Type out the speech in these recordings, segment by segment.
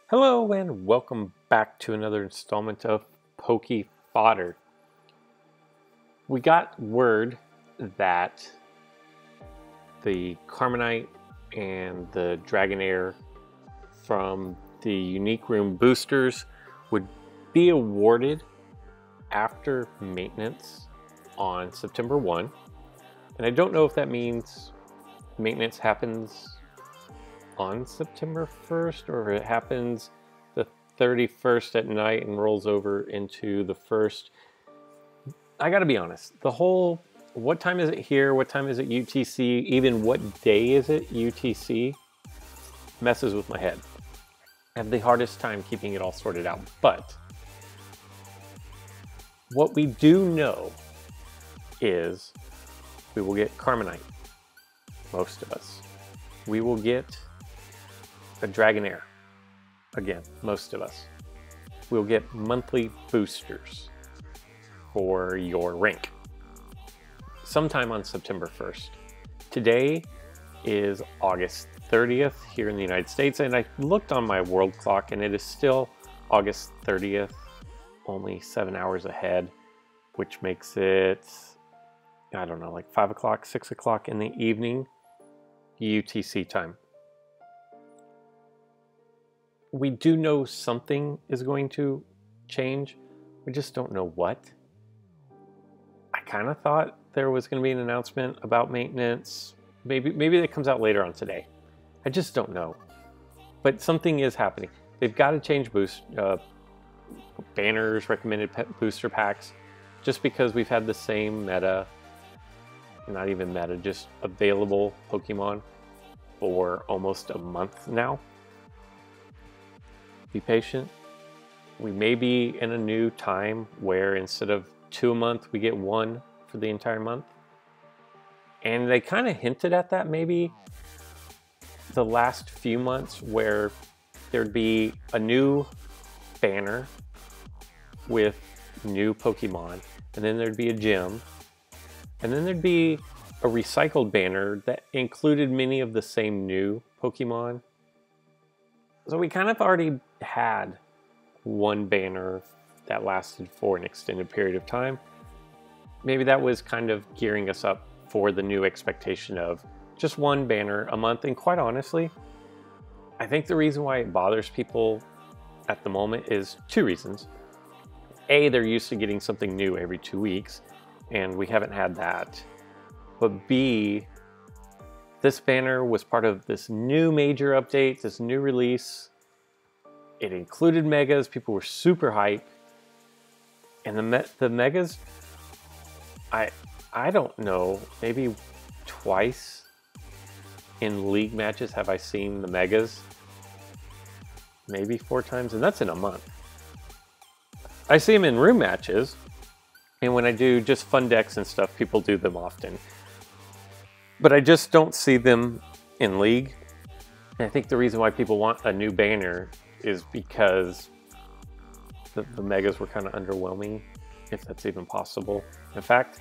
Hello and welcome back to another installment of Poke Fodder. We got word that the Carmenite and the Dragonair from the Unique Room boosters would be awarded after maintenance on September 1. And I don't know if that means maintenance happens on September 1st or it happens the 31st at night and rolls over into the 1st. I gotta be honest, the whole what time is it here, what time is it UTC, even what day is it UTC messes with my head. I have the hardest time keeping it all sorted out. But what we do know is we will get Carmenite, most of us. We will get a Dragonair, again, most of us. We'll get monthly boosters for your rank sometime on September 1st. Today is August 30th here in the United States, and I looked on my world clock and it is still August 30th, only 7 hours ahead, which makes it, I don't know, like 5 o'clock, 6 o'clock in the evening UTC time. We do know something is going to change. We just don't know what. I kind of thought there was going to be an announcement about maintenance. Maybe that comes out later on today. I just don't know. But something is happening. They've got to change banners, recommended booster packs, just because we've had the same meta, not even meta, just available Pokemon for almost a month now. Be patient. We may be in a new time where instead of 2 a month, we get 1 for the entire month. And they kind of hinted at that maybe the last few months, where there'd be a new banner with new Pokemon, and then there'd be a gym, and then there'd be a recycled banner that included many of the same new Pokemon. So we kind of already had one banner that lasted for an extended period of time. Maybe that was kind of gearing us up for the new expectation of just one banner a month. And quite honestly, I think the reason why it bothers people at the moment is 2 reasons. A, they're used to getting something new every 2 weeks, and we haven't had that. But B, this banner was part of this new major update, this new release. It included megas. People were super hype. And the megas, I don't know, maybe twice in league matches have I seen the megas. Maybe 4 times, and that's in a month. I see them in room matches, and when I do just fun decks and stuff, people do them often. But I just don't see them in league. And I think the reason why people want a new banner is because the megas were kind of underwhelming, if that's even possible. In fact,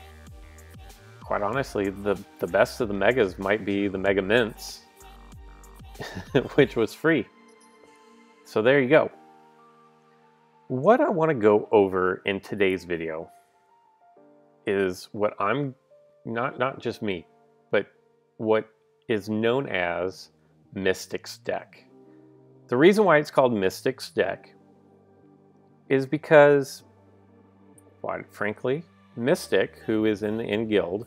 quite honestly, the best of the megas might be the Mega Mints, which was free. So there you go. What I want to go over in today's video is what I'm, not just me, but what is known as Mystic's deck. The reason why it's called Mystic's deck is because, quite frankly, Mystic, who is in the End Guild,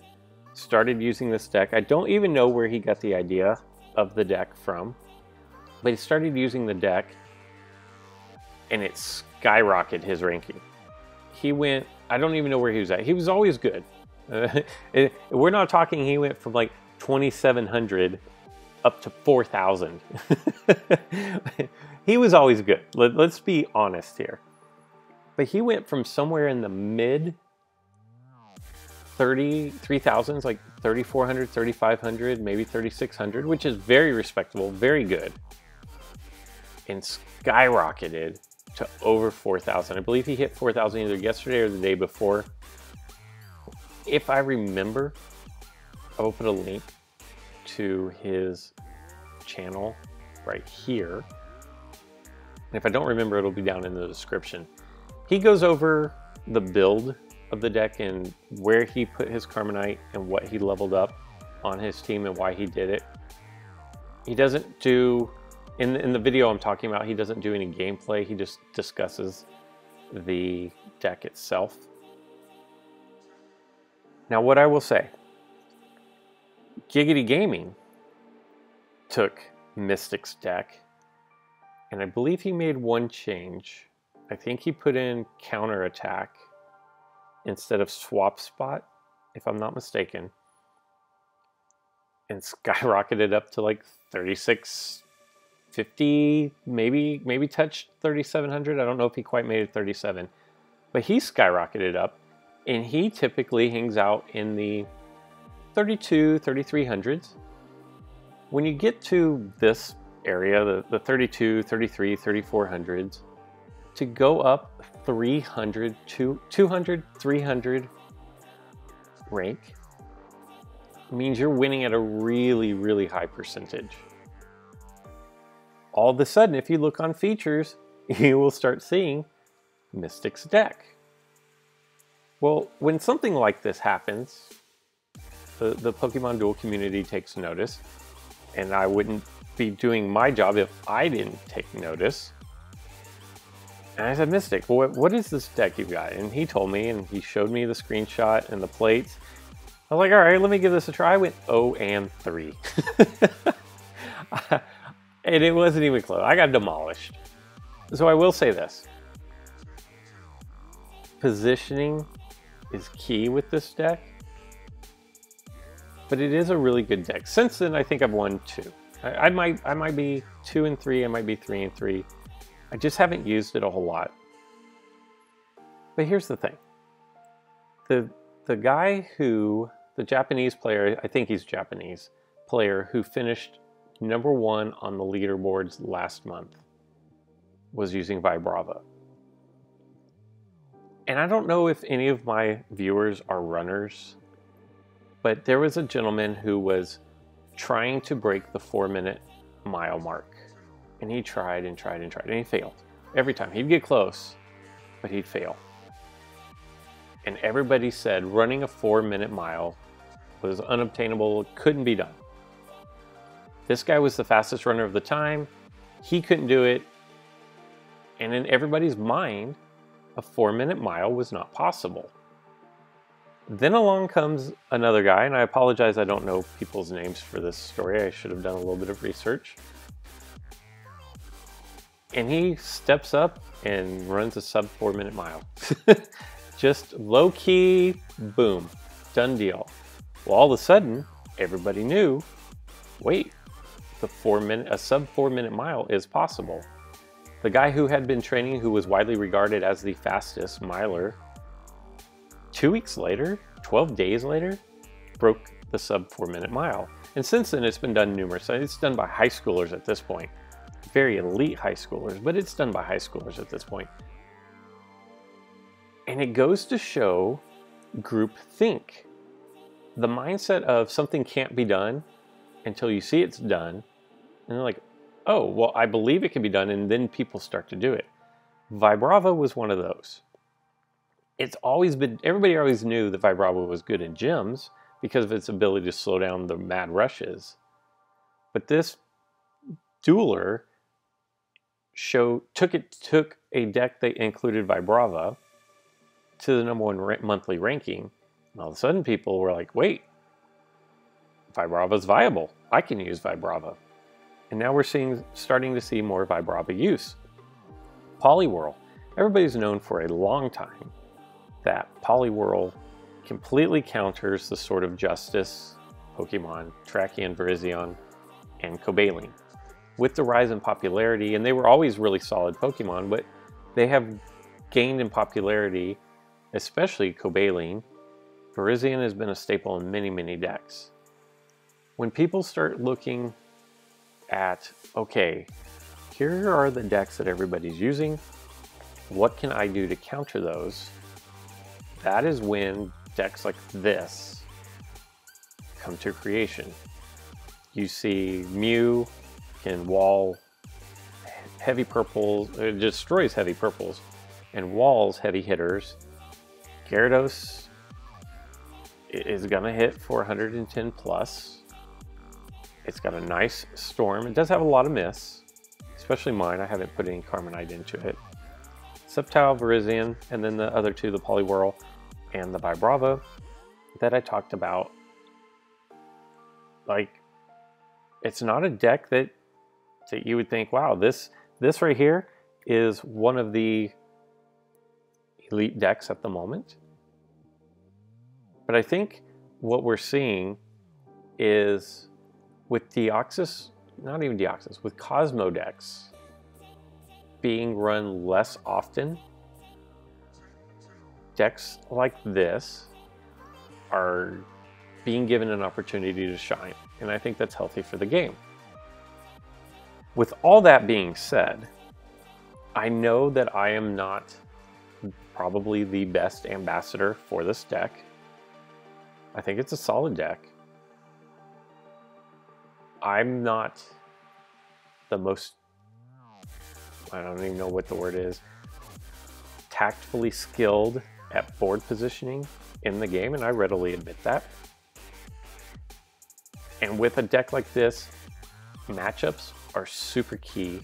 started using this deck. I don't even know where he got the idea of the deck from, but he started using the deck and it skyrocketed his ranking. He went, I don't even know where he was at. He was always good. We're not talking he went from like 2,700 up to 4,000. He was always good. Let's be honest here. But he went from somewhere in the mid 33,000s, like 3,400, 3,500, maybe 3,600, which is very respectable, very good, and skyrocketed to over 4,000. I believe he hit 4,000 either yesterday or the day before. If I remember, I will put a link to his channel right here. And if I don't remember, it'll be down in the description. He goes over the build of the deck and where he put his Carmenite and what he leveled up on his team and why he did it. He doesn't do, in the video I'm talking about, he doesn't do any gameplay. He just discusses the deck itself. Now, what I will say, Giggity Gaming took Mystic's deck, and I believe he made one change. I think he put in counterattack instead of swap spot, if I'm not mistaken, and skyrocketed up to like 3650, maybe touched 3700. I don't know if he quite made it 37, but he skyrocketed up, and he typically hangs out in the 3300s. When you get to this area, the 32, 33, 3400s, to go up 300 to 200, 300 rank means you're winning at a really, really high percentage. All of a sudden, if you look on features, you will start seeing Mystic's deck. Well, when something like this happens, the Pokemon Duel community takes notice, and I wouldn't be doing my job if I didn't take notice. And I said, Mystic, what is this deck you got? And he told me, and he showed me the screenshot and the plates. I was like, all right, let me give this a try. I went 0-3. And it wasn't even close. I got demolished. So I will say this. Positioning is key with this deck. But it is a really good deck. Since then, I think I've won 2. I might be 2-3. I might be 3-3. I just haven't used it a whole lot. But here's the thing. The guy who, the Japanese player, I think he's Japanese, player who finished #1 on the leaderboards last month was using Vibrava. And I don't know if any of my viewers are runners, but there was a gentleman who was trying to break the 4-minute mile mark. And he tried and tried and tried, and he failed. Every time. He'd get close, but he'd fail. And everybody said running a 4-minute mile was unobtainable, couldn't be done. This guy was the fastest runner of the time. He couldn't do it. And in everybody's mind, a 4-minute mile was not possible. Then along comes another guy, and I apologize, I don't know people's names for this story. I should have done a little bit of research. And he steps up and runs a sub 4-minute mile. Just low key, boom, done deal. Well, all of a sudden, everybody knew, wait, a sub 4-minute mile is possible. The guy who had been training, who was widely regarded as the fastest miler, 2 weeks later, 12 days later, broke the sub 4-minute mile. And since then, it's been done numerous times. It's done by high schoolers at this point. Very elite high schoolers, but it's done by high schoolers at this point. And it goes to show group think. The mindset of something can't be done until you see it's done. And they're like, oh, well, I believe it can be done. And then people start to do it. Vibrava was one of those. It's always been, everybody always knew that Vibrava was good in gyms because of its ability to slow down the mad rushes. But this dueler took a deck that included Vibrava to the #1 monthly ranking, and all of a sudden people were like, wait, Vibrava's viable. I can use Vibrava. And now we're starting to see more Vibrava use. Poliwhirl. Everybody's known for a long time that Poliwhirl completely counters the Sword of Justice Pokemon, Trachean, Virizion, and Cobalion. With the rise in popularity, and they were always really solid Pokemon, but they have gained in popularity, especially Cobalion. Virizion has been a staple in many, many decks. When people start looking at, okay, here are the decks that everybody's using, what can I do to counter those? That is when decks like this come to creation. You see Mew can wall heavy purples, it destroys heavy purples, and walls heavy hitters. Gyarados is gonna hit 410 plus. It's got a nice storm. It does have a lot of miss, especially mine. I haven't put any Carmenite into it. Sceptile, Virizion, and then the other two, the Poliwhirl and the Vibrava that I talked about. Like, it's not a deck that you would think, wow, this right here is one of the elite decks at the moment. But I think what we're seeing is with Deoxys, not even Deoxys, with Cosmo decks being run less often, decks like this are being given an opportunity to shine. And I think that's healthy for the game. With all that being said, I know that I am not probably the best ambassador for this deck. I think it's a solid deck. I'm not the most, I don't even know what the word is, tactfully skilled at board positioning in the game, and I readily admit that. And with a deck like this, matchups are super key.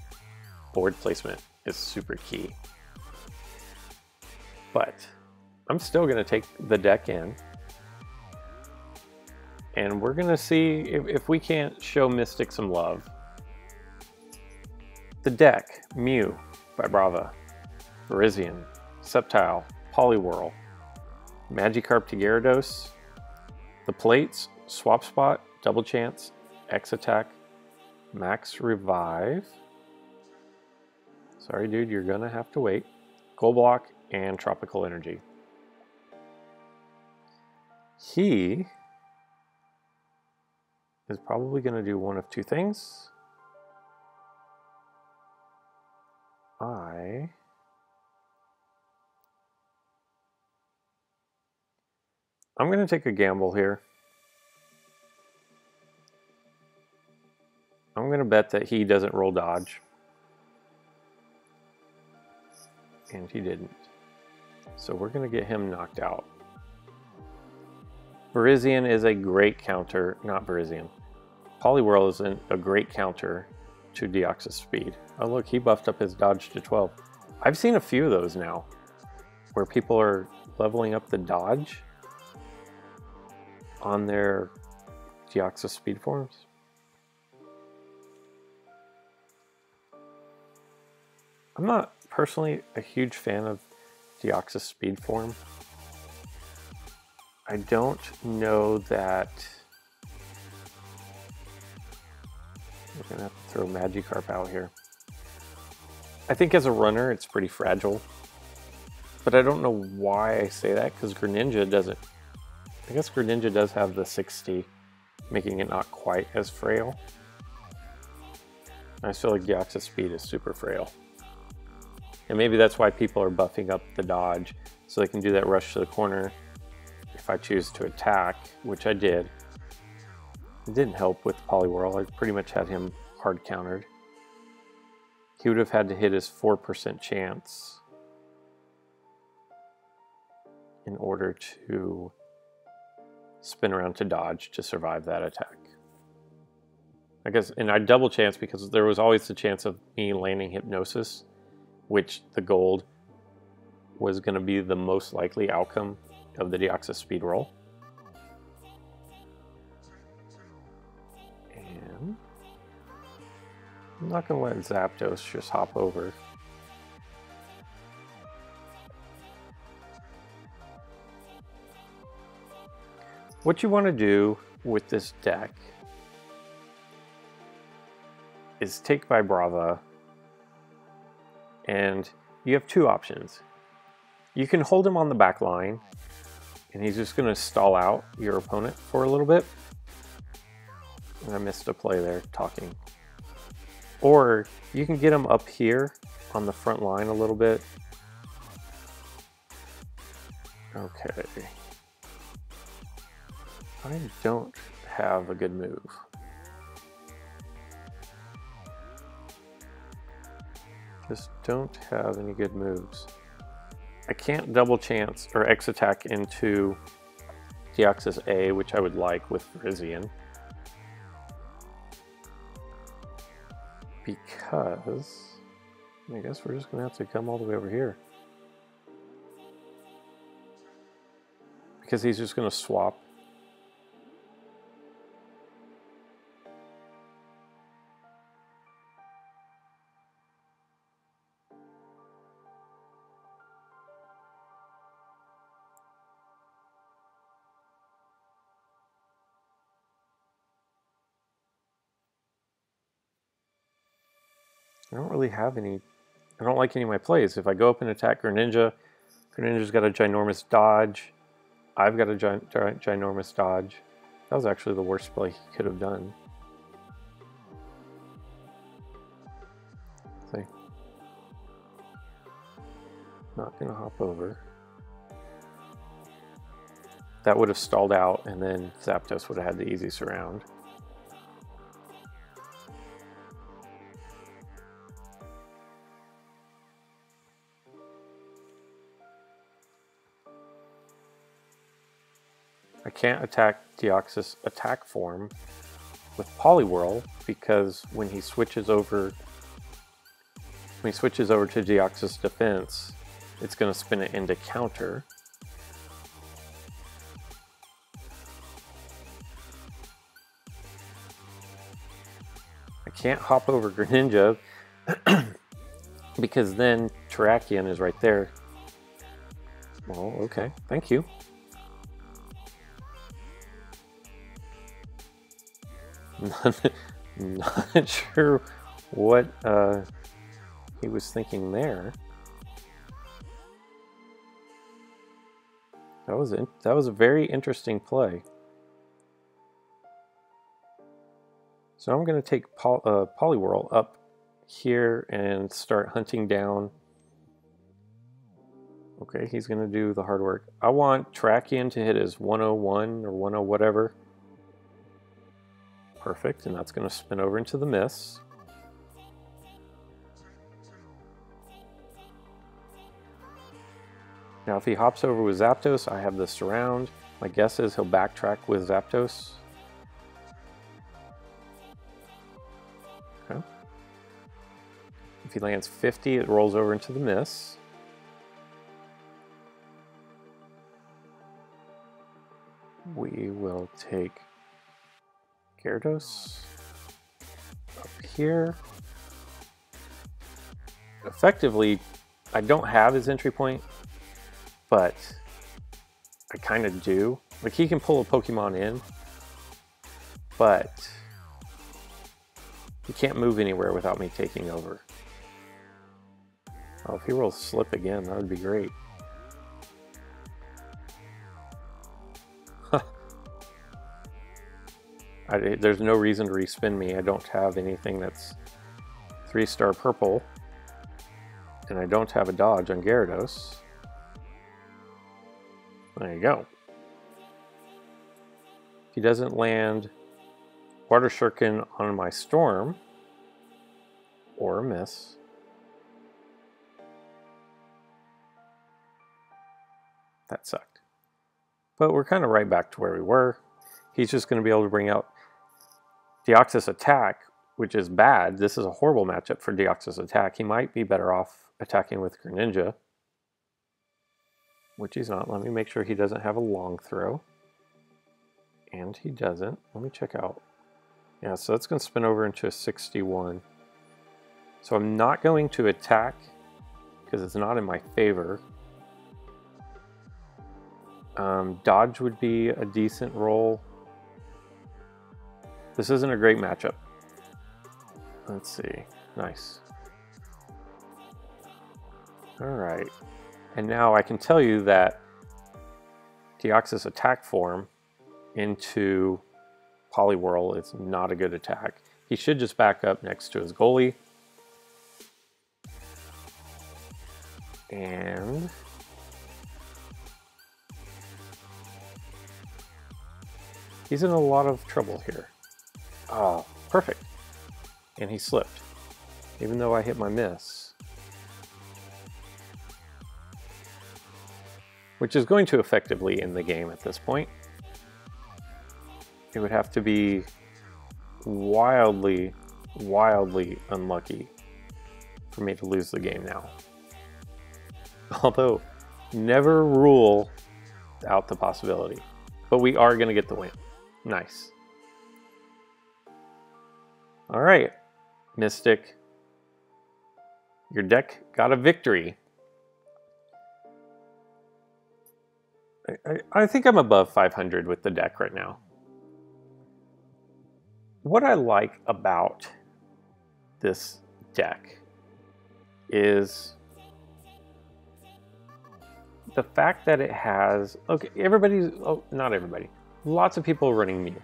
Board placement is super key. But I'm still going to take the deck in. And we're going to see if we can't show Mystic some love. The deck: Mew, Vibrava, Virizion, Sceptile, Poliwhirl, Magikarp to Gyarados. The plates: Swap Spot, Double Chance, X Attack, Max Revive. Sorry, dude, you're gonna have to wait. Gold Block and Tropical Energy. He is probably gonna do one of two things. I'm gonna take a gamble here. I'm going to bet that he doesn't roll dodge. And he didn't. So we're going to get him knocked out. Virizion is a great counter, not Virizion. Poliwhirl is a great counter to Deoxys speed. Oh look, he buffed up his dodge to 12. I've seen a few of those now, where people are leveling up the dodge on their Deoxys speed forms. I'm not personally a huge fan of Deoxys speed form. I don't know that... We're gonna have to throw Magikarp out here. I think as a runner, it's pretty fragile. But I don't know why I say that, because Greninja doesn't... I guess Greninja does have the 60, making it not quite as frail. I feel like Deoxys speed is super frail. And maybe that's why people are buffing up the dodge, so they can do that rush to the corner if I choose to attack, which I did. It didn't help with Poliwhirl. I pretty much had him hard countered. He would have had to hit his 4% chance in order to spin around to dodge to survive that attack. I guess, and I double chance because there was always the chance of me landing Hypnosis, which the gold was going to be the most likely outcome of the Deoxys speed roll. And I'm not going to let Zapdos just hop over. What you want to do with this deck is take Vibrava, and you have two options. You can hold him on the back line, and he's just going to stall out your opponent for a little bit. And I missed a play there, talking. Or you can get him up here on the front line a little bit. Okay. I don't have a good move. just don't have any good moves. I can't double chance or X attack into Deoxys A, which I would like with Virizion. Because I guess we're just gonna have to come all the way over here. Because he's just gonna swap. I don't really have any, I don't like any of my plays. If I go up and attack Greninja, Greninja's got a ginormous dodge. I've got a ginormous dodge. That was actually the worst play he could have done. See? Not gonna hop over. That would have stalled out, and then Zapdos would have had the easy surround. I can't attack Deoxys attack form with Poliwhirl because when he switches over to Deoxys defense, it's going to spin it into counter. I can't hop over Greninja because then Terrakion is right there. Well, okay, thank you. Not sure what he was thinking there. That was a very interesting play. So I'm going to take Poliwhirl up here and start hunting down. Okay, he's going to do the hard work. I want Terrakion to hit his 101 or 10 whatever. Perfect, and that's going to spin over into the miss. Now if he hops over with Zapdos, I have the surround. My guess is he'll backtrack with Zapdos. Okay. If he lands 50, it rolls over into the miss. We will take Gyarados up here. Effectively, I don't have his entry point, but I kind of do. Like, he can pull a Pokemon in, but he can't move anywhere without me taking over. Oh, if he rolls Slip again, that would be great. There's no reason to respin me. I don't have anything that's 3-star purple. And I don't have a dodge on Gyarados. There you go. If he doesn't land Water Shuriken on my Storm, or a miss. That sucked. But we're kind of right back to where we were. He's just going to be able to bring out Deoxys Attack, which is bad. This is a horrible matchup for Deoxys Attack. He might be better off attacking with Greninja, which he's not. Let me make sure he doesn't have a long throw. And he doesn't. Let me check out. Yeah, so that's going to spin over into a 61. So I'm not going to attack because it's not in my favor. Dodge would be a decent roll. This isn't a great matchup. Let's see. Nice. Alright. And now I can tell you that Deoxys attack form into Poliwhirl is not a good attack. He should just back up next to his goalie. And he's in a lot of trouble here. Oh, perfect. And he slipped, even though I hit my miss. which is going to effectively end the game at this point. It would have to be wildly, wildly unlucky for me to lose the game now. Although, never rule out the possibility. But we are going to get the win. Nice. All right, Mystic. Your deck got a victory. I think I'm above 500 with the deck right now. What I like about this deck is the fact that it has, okay, not everybody, lots of people running Mew.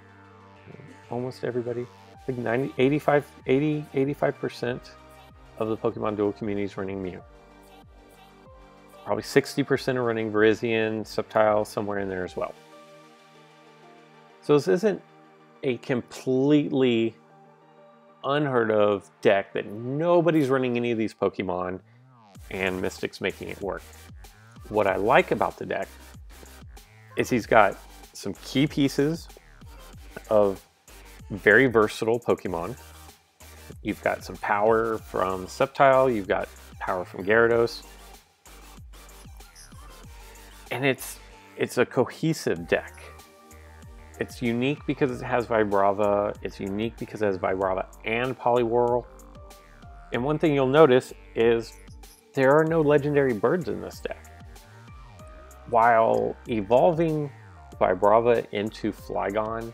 Almost everybody, like 85% of the Pokemon Duel community is running Mew. Probably 60% are running Virizion, Sceptile, somewhere in there as well. So this isn't a completely unheard of deck that nobody's running any of these Pokemon and Mystic's making it work. What I like about the deck is he's got some key pieces of very versatile Pokemon. You've got some power from Sceptile, you've got power from Gyarados. And it's a cohesive deck. It's unique because it has Vibrava. It's unique because it has Vibrava and Poliwhirl. And one thing you'll notice is there are no legendary birds in this deck. While evolving Vibrava into Flygon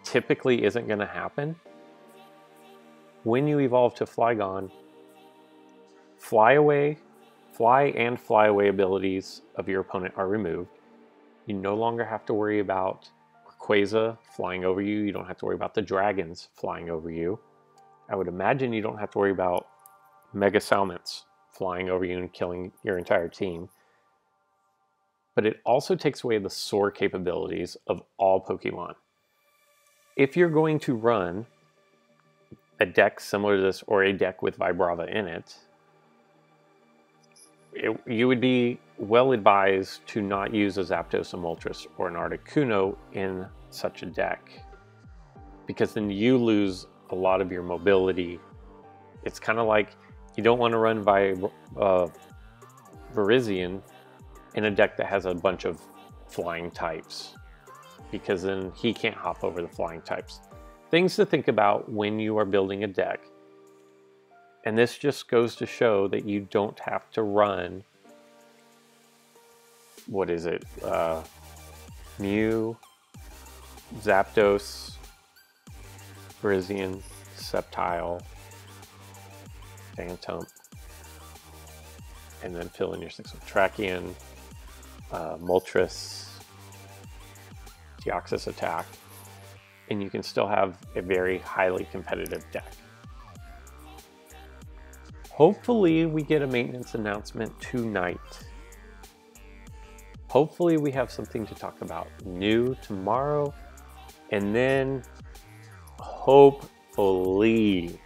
typically isn't going to happen, when you evolve to Flygon, fly and fly away abilities of your opponent are removed. You no longer have to worry about Rayquaza flying over you. You don't have to worry about the dragons flying over you. I would imagine you don't have to worry about Mega Salmons flying over you and killing your entire team. But it also takes away the soar capabilities of all Pokemon. If you're going to run a deck similar to this or a deck with Vibrava in it, you would be well advised to not use a Zapdos, a Moltres, or an Articuno in such a deck, because then you lose a lot of your mobility. It's kind of like you don't want to run Virizion in a deck that has a bunch of flying types, because then he can't hop over the flying types. Things to think about when you are building a deck. And this just goes to show that you don't have to run, what is it, Mew, Zapdos, Virizion, Sceptile, Phantom, and then fill in your 6 with Tracheon, Moltres, Deoxys Attack, and you can still have a very highly competitive deck. Hopefully we get a maintenance announcement tonight. Hopefully we have something to talk about new tomorrow. And then hopefully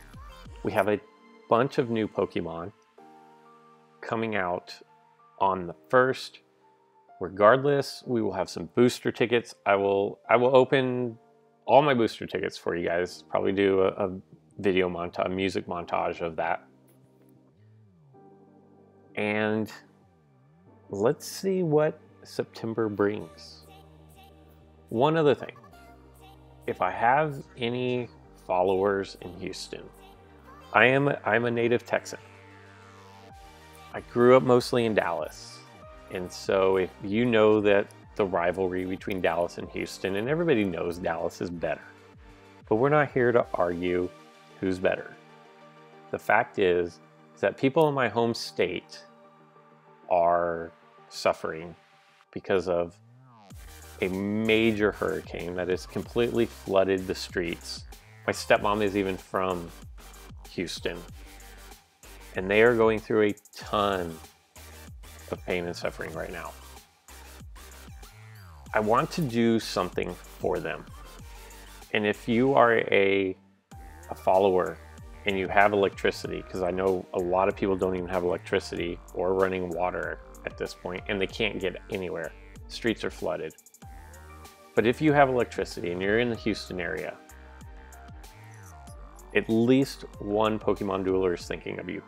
we have a bunch of new Pokemon coming out on the 1st. Regardless, we will have some booster tickets. I will open all my booster tickets for you guys. Probably do a video montage, music montage of that. And let's see what September brings. One other thing. If I have any followers in Houston, I'm a native Texan. I grew up mostly in Dallas. And so if you know that the rivalry between Dallas and Houston, and everybody knows Dallas is better, but we're not here to argue who's better. The fact is that people in my home state are suffering because of a major hurricane that has completely flooded the streets. My stepmom is even from Houston, and they are going through a ton of pain and suffering right now. I want to do something for them. And if you are a follower and you have electricity, because I know a lot of people don't even have electricity or running water at this point, and they can't get anywhere. Streets are flooded. But if you have electricity and you're in the Houston area, at least one Pokemon Dueler is thinking of you.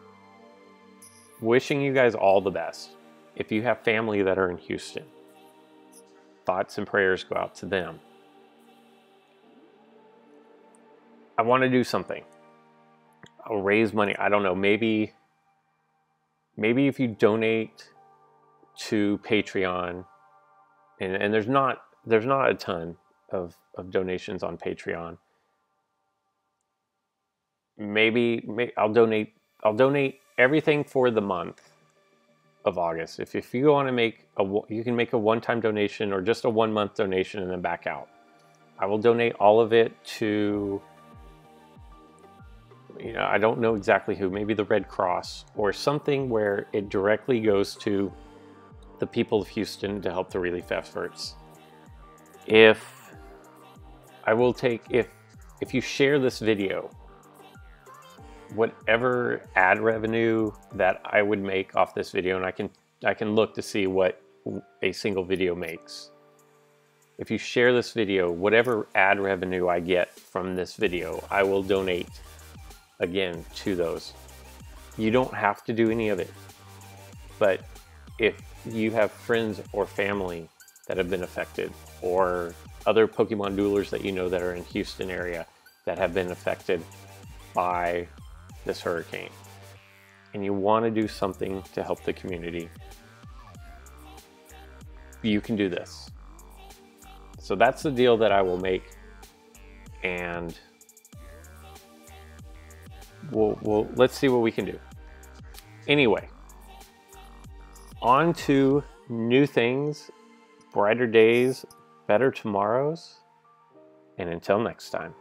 Wishing you guys all the best. If you have family that are in Houston, thoughts and prayers go out to them. I want to do something. I'll raise money. I don't know. Maybe if you donate to Patreon, and there's not a ton of donations on Patreon. Maybe I'll donate everything for the month of August. If you want to make you can make a one-time donation or just a 1-month donation and then back out. I will donate all of it to, I don't know exactly who, maybe the Red Cross or something where it directly goes to the people of Houston to help the relief efforts. If you share this video, whatever ad revenue that I would make off this video, and I can look to see what a single video makes. If you share this video, whatever ad revenue I get from this video, I will donate again to those. You don't have to do any of it, but if you have friends or family that have been affected, or other Pokemon Duelers that you know that are in Houston area that have been affected by this hurricane, and you want to do something to help the community, you can do this. So that's the deal that I will make, and let's see what we can do. Anyway, on to new things, brighter days, better tomorrows, and until next time.